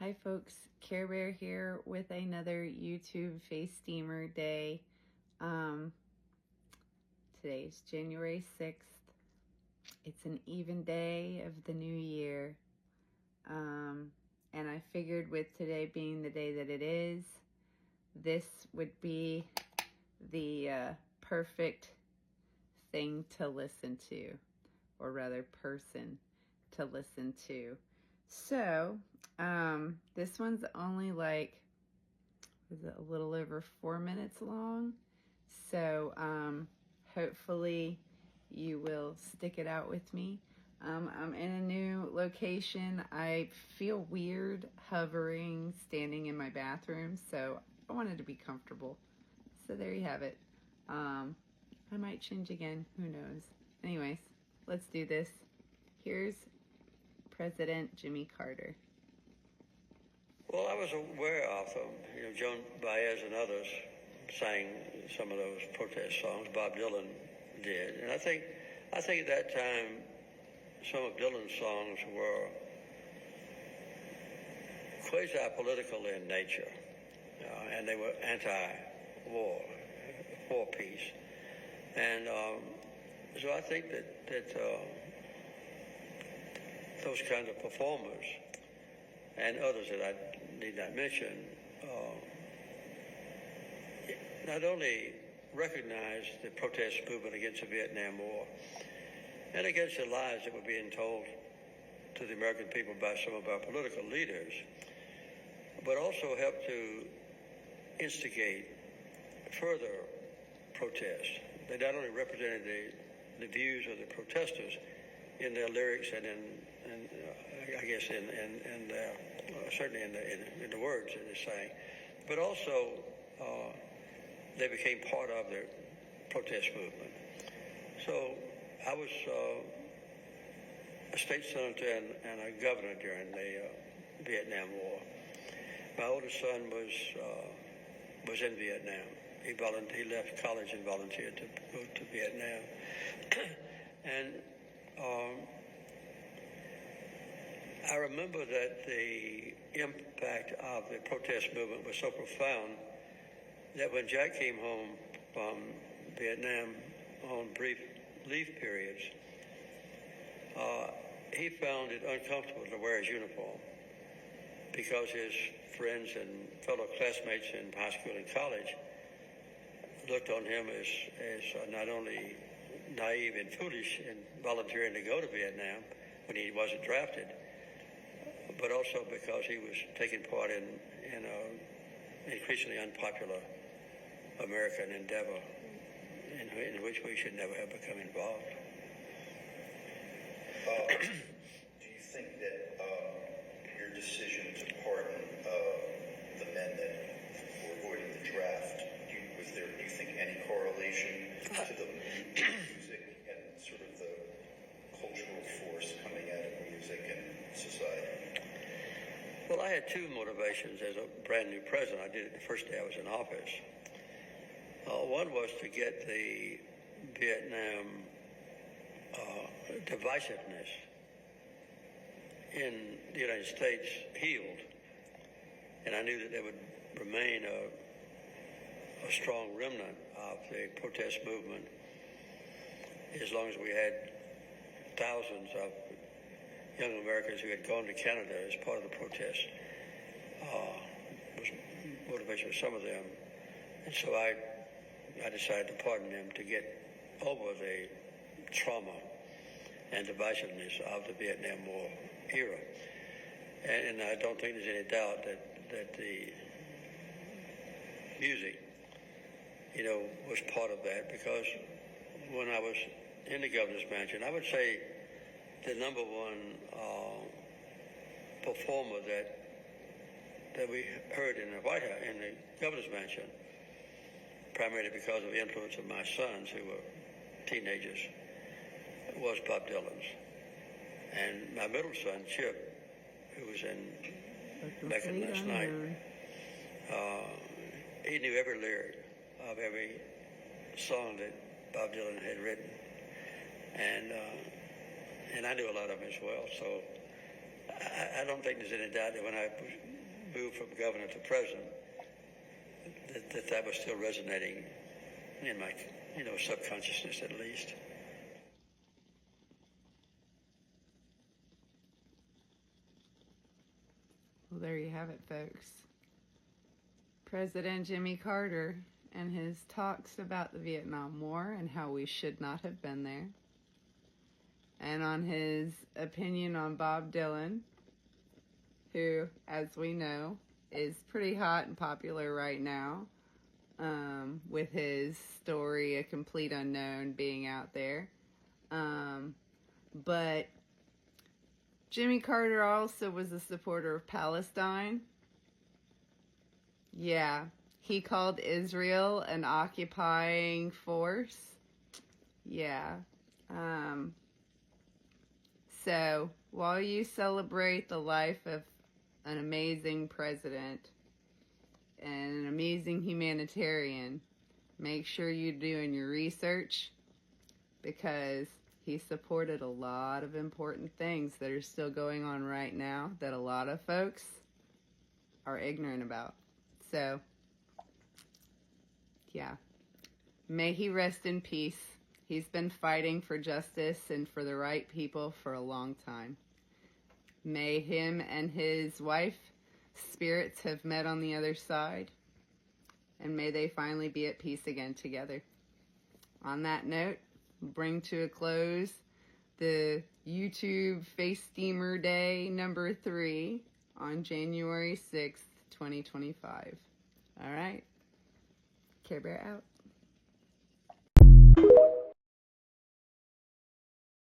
Hi folks, Kare here with another YouTube face steamer day. Today's January 6th. It's an even day of the new year. And I figured with today being the day that it is, this would be the perfect thing to listen to, or rather person to listen to. So, this one's only is it a little over 4 minutes long? So, hopefully you will stick it out with me. I'm in a new location. I feel weird hovering, standing in my bathroom, so I wanted to be comfortable. So there you have it. I might change again, who knows. Anyways, let's do this. Here's President Jimmy Carter. Well, I was aware of them. Joan Biaz and others sang some of those protest songs. Bob Dylan did, and I think at that time some of Dylan's songs were quasi-political in nature, and they were anti-war, for peace, and so I think that those kinds of performers and others that I need not mention not only recognized the protest movement against the Vietnam War and against the lies that were being told to the American people by some of our political leaders, but also helped to instigate further protests. They not only represented the views of the protesters in their lyrics and I guess certainly in the words that they sang, but also they became part of the protest movement. So I was a state senator and a governor during the Vietnam War. My oldest son was in Vietnam. He left college and volunteered to go to Vietnam, and I remember that the impact of the protest movement was so profound that when Jack came home from Vietnam on brief leave periods, he found it uncomfortable to wear his uniform because his friends and fellow classmates in high school and college looked on him as not only naive and foolish in volunteering to go to Vietnam when he wasn't drafted, but also because he was taking part in an increasingly unpopular American endeavor in which we should never have become involved. Do you think that your decision to pardon the men that were avoiding the draft, do you think any correlation to the music and sort of the cultural force coming out of music and society? Well, I had two motivations as a brand new president. I did it the first day I was in office. One was to get the Vietnam divisiveness in the United States healed, and I knew that there would remain a strong remnant of the protest movement as long as we had thousands of young Americans who had gone to Canada as part of the protest. Was motivation for some of them, and so I decided to pardon them to get over the trauma and divisiveness of the Vietnam War era. And I don't think there's any doubt that the music, was part of that, because when I was in the governor's mansion, I would say the number one performer that we heard in the White House, in the governor's mansion, primarily because of the influence of my sons, who were teenagers, was Bob Dylan's. And my middle son, Chip, who was in Macon last night, he knew every lyric of every song that Bob Dylan had written. And I knew a lot of them as well. So I don't think there's any doubt that when I moved from governor to president, that was still resonating in my, subconsciousness at least. Well, there you have it, folks. President Jimmy Carter and his talks about the Vietnam War and how we should not have been there. And on his opinion on Bob Dylan, who, as we know, is pretty hot and popular right now, with his story, A Complete Unknown, being out there. But Jimmy Carter also was a supporter of Palestine. Yeah, he called Israel an occupying force. Yeah. So, while you celebrate the life of an amazing president and an amazing humanitarian, make sure you're doing your research, because he supported a lot of important things that are still going on right now that a lot of folks are ignorant about. So, yeah. May he rest in peace. He's been fighting for justice and for the right people for a long time. May him and his wife, spirits, have met on the other side. And may they finally be at peace again together. On that note, bring to a close the YouTube Face Steamer Day number 3 on January 6th, 2025. All right. Care Bear out.